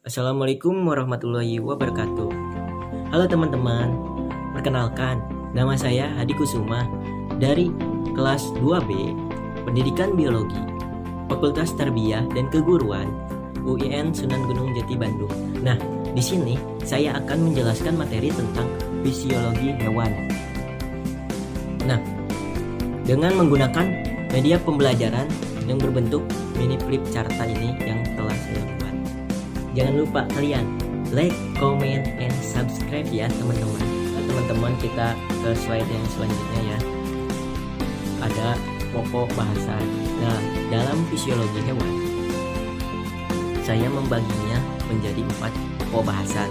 Assalamualaikum warahmatullahi wabarakatuh. Halo teman-teman, perkenalkan, nama saya Hadi Kusuma dari kelas 2B Pendidikan Biologi, Fakultas Tarbiyah dan Keguruan, UIN Sunan Gunung Jati Bandung. Nah, di sini saya akan menjelaskan materi tentang fisiologi hewan. Nah, dengan menggunakan media pembelajaran yang berbentuk mini flip charta ini yang telah saya buat. Jangan lupa kalian like, comment, and subscribe ya teman-teman. Teman-teman, kita ke slide yang selanjutnya ya. Ada pokok bahasan. Nah, dalam fisiologi hewan, saya membaginya menjadi 4 pokok bahasan.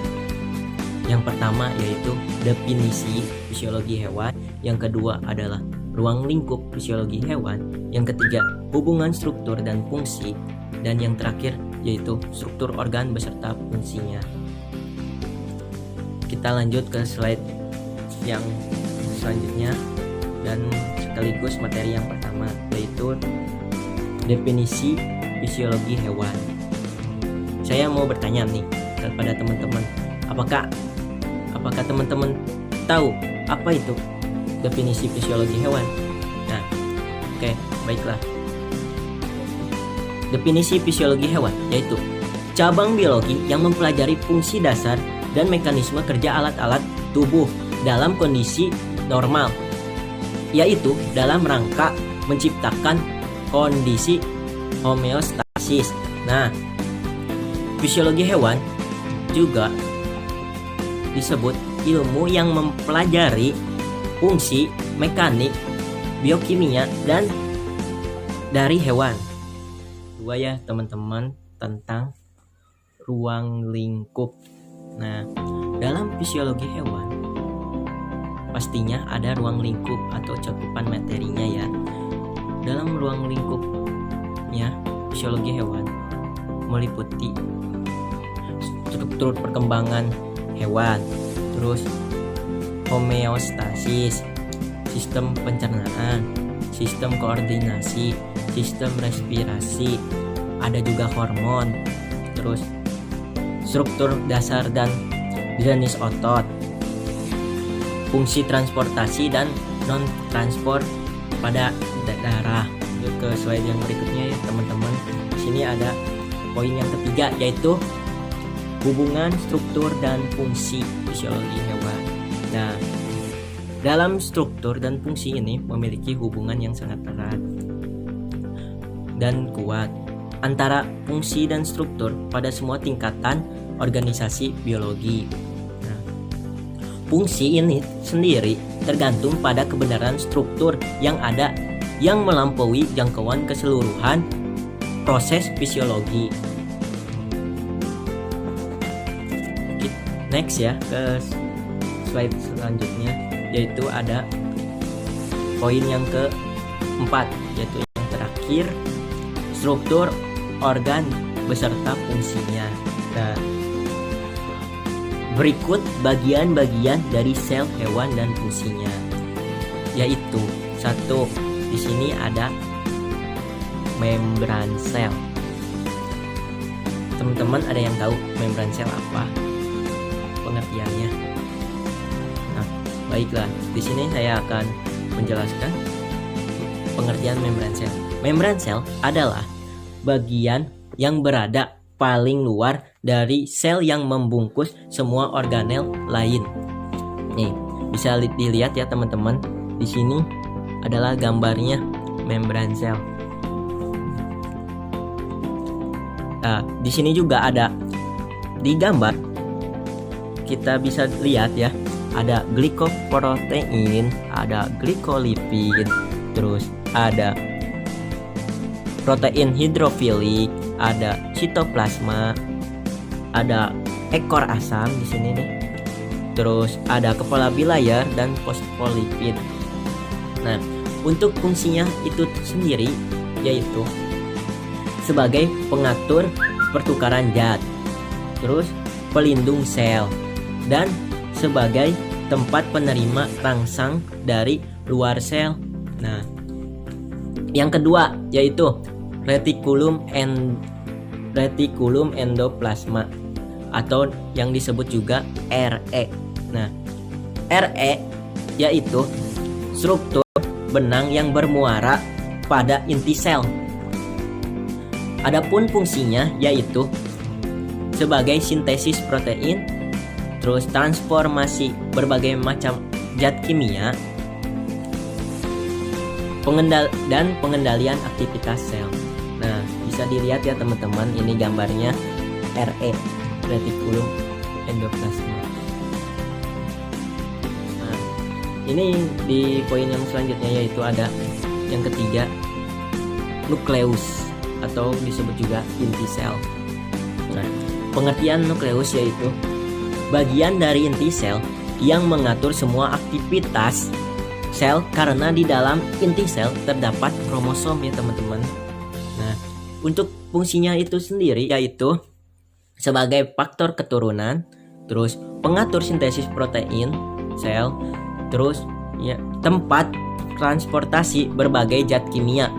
Yang pertama yaitu definisi fisiologi hewan. Yang kedua adalah ruang lingkup fisiologi hewan. Yang ketiga, hubungan struktur dan fungsi. Dan yang terakhir yaitu struktur organ beserta fungsinya. Kita lanjut ke slide yang selanjutnya dan sekaligus materi yang pertama yaitu definisi fisiologi hewan. Saya mau bertanya nih kepada teman-teman, apakah teman-teman tahu apa itu definisi fisiologi hewan? Nah, oke, baiklah. Definisi fisiologi hewan yaitu cabang biologi yang mempelajari fungsi dasar dan mekanisme kerja alat-alat tubuh dalam kondisi normal, yaitu dalam rangka menciptakan kondisi homeostasis. Nah, fisiologi hewan juga disebut ilmu yang mempelajari fungsi, mekanik, biokimia, dan dari hewan. Dua ya teman-teman, tentang ruang lingkup. Nah, dalam fisiologi hewan pastinya ada ruang lingkup atau cakupan materinya ya. Dalam ruang lingkupnya fisiologi hewan meliputi struktur perkembangan hewan, terus homeostasis, sistem pencernaan, sistem koordinasi, sistem respirasi, ada juga hormon, terus struktur dasar dan jenis otot, fungsi transportasi dan non transport pada darah. Yuk ke slide yang berikutnya ya teman-teman. Di sini ada poin yang ketiga yaitu hubungan struktur dan fungsi fisiologi hewan. Nah, dalam struktur dan fungsi ini memiliki hubungan yang sangat erat dan kuat antara fungsi dan struktur pada semua tingkatan organisasi biologi. Nah, fungsi ini sendiri tergantung pada kebenaran struktur yang ada yang melampaui jangkauan keseluruhan proses fisiologi. Next ya, ke slide selanjutnya yaitu ada poin yang keempat yaitu yang terakhir, struktur organ beserta fungsinya. Nah, berikut bagian-bagian dari sel hewan dan fungsinya, yaitu satu, di sini ada membran sel. Teman-teman ada yang tahu membran sel apa pengertiannya? Nah, baiklah, di sini saya akan menjelaskan pengertian membran sel. Membran sel adalah bagian yang berada paling luar dari sel yang membungkus semua organel lain. Nih, bisa dilihat ya teman-teman. Di sini adalah gambarnya membran sel. Nah, di sini juga ada di gambar kita bisa lihat ya, ada glikoprotein, ada glikolipid, terus ada protein hidrofilik, ada sitoplasma, ada ekor asam di sini nih. Terus ada kepala bilayar dan fosfolipid. Nah, untuk fungsinya itu sendiri yaitu sebagai pengatur pertukaran zat, terus pelindung sel, dan sebagai tempat penerima rangsang dari luar sel. Nah, yang kedua yaitu retikulum endoplasma. atau yang disebut juga RE. Nah, RE yaitu struktur benang yang bermuara pada inti sel. Adapun fungsinya yaitu sebagai sintesis protein, terus transformasi berbagai macam zat kimia, dan pengendalian aktivitas sel. Nah, bisa dilihat ya teman-teman, ini gambarnya RE, retikulum endoplasma. Nah, ini di poin yang selanjutnya yaitu ada yang ketiga, nukleus atau disebut juga inti sel. Nah, pengertian nukleus yaitu bagian dari inti sel yang mengatur semua aktivitas sel, karena di dalam inti sel terdapat kromosom ya teman-teman. Nah, untuk fungsinya itu sendiri yaitu sebagai faktor keturunan, terus pengatur sintesis protein sel, terus ya tempat transportasi berbagai zat kimia.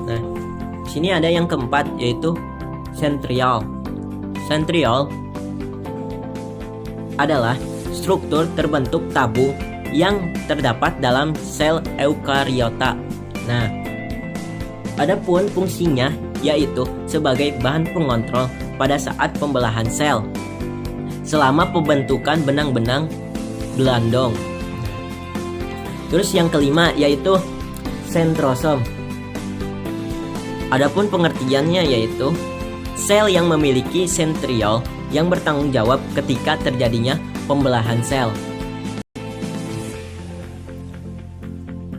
Nah, di sini ada yang keempat yaitu centriole. Centriole adalah struktur terbentuk tabung yang terdapat dalam sel eukariota. Nah, adapun fungsinya yaitu sebagai bahan pengontrol pada saat pembelahan sel selama pembentukan benang-benang gelandong. Terus yang kelima yaitu sentrosom. Adapun pengertiannya yaitu sel yang memiliki centriole yang bertanggung jawab ketika terjadinya pembelahan sel.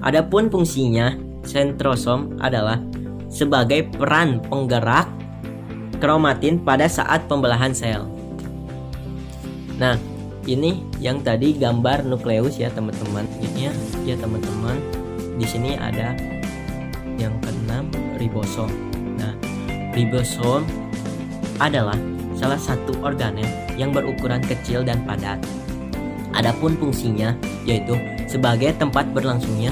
Adapun fungsinya, sentrosom adalah sebagai peran penggerak kromatin pada saat pembelahan sel. Nah, ini yang tadi gambar nukleus ya teman-teman. Ini ya teman-teman. Di sini ada yang keenam, ribosom. Nah, ribosom adalah salah satu organel yang berukuran kecil dan padat. Adapun fungsinya yaitu sebagai tempat berlangsungnya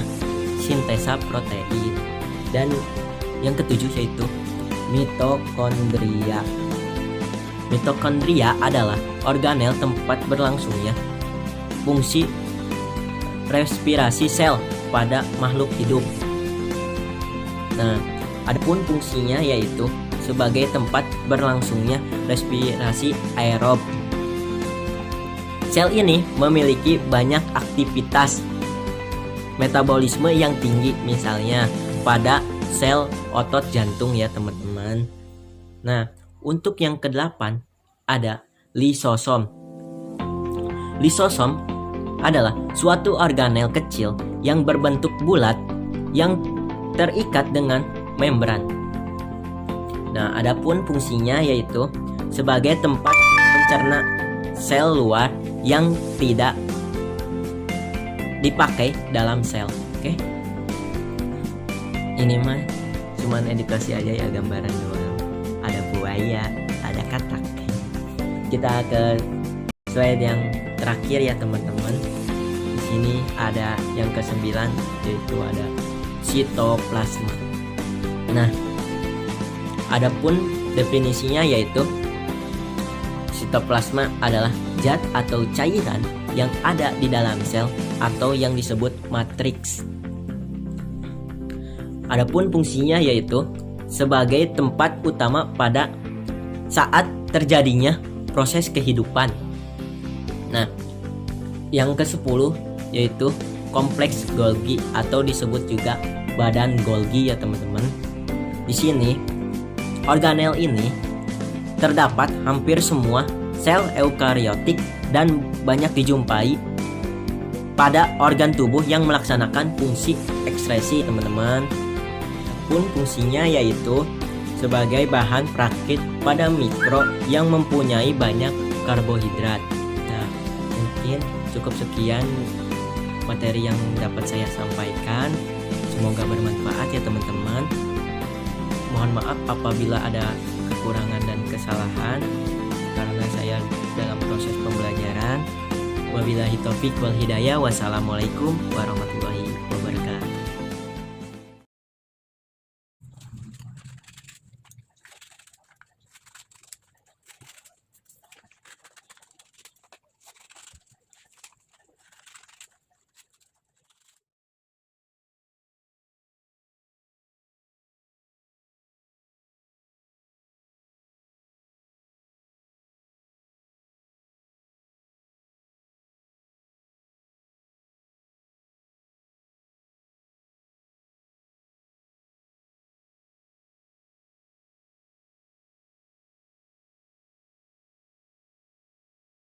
sintesa protein. Dan yang ketujuh yaitu mitokondria. Mitokondria adalah organel tempat berlangsungnya fungsi respirasi sel pada makhluk hidup. Nah, adapun fungsinya yaitu sebagai tempat berlangsungnya respirasi aerob. Sel ini memiliki banyak aktivitas metabolisme yang tinggi, misalnya pada sel otot jantung ya teman-teman. Nah, untuk yang ke-8 ada lisosom. Lisosom adalah suatu organel kecil yang berbentuk bulat yang terikat dengan membran. Nah, adapun fungsinya yaitu sebagai tempat mencerna sel luar yang tidak dipakai dalam sel. Oke. Ini mah cuman edukasi aja ya, gambaran doang. Ada buaya, ada katak. Kita ke slide yang terakhir ya teman-teman. Di sini ada yang ke-9 yaitu ada sitoplasma. Nah, adapun definisinya yaitu sitoplasma adalah zat atau cairan yang ada di dalam sel atau yang disebut matriks. Adapun fungsinya yaitu sebagai tempat utama pada saat terjadinya proses kehidupan. Nah, yang ke-10 yaitu kompleks Golgi atau disebut juga badan Golgi ya teman-teman. Di sini organel ini terdapat hampir semua sel eukariotik dan banyak dijumpai pada organ tubuh yang melaksanakan fungsi ekskresi teman-teman. Pun fungsinya yaitu sebagai bahan perakit pada mikro yang mempunyai banyak karbohidrat. Nah, mungkin cukup sekian materi yang dapat saya sampaikan. Semoga bermanfaat ya teman-teman. Mohon maaf apabila ada kekurangan dan kesalahan karena saya dalam proses pembelajaran. Wabillahi taufiq wal hidayah. Wassalamualaikum warahmatullahi wabarakatuh.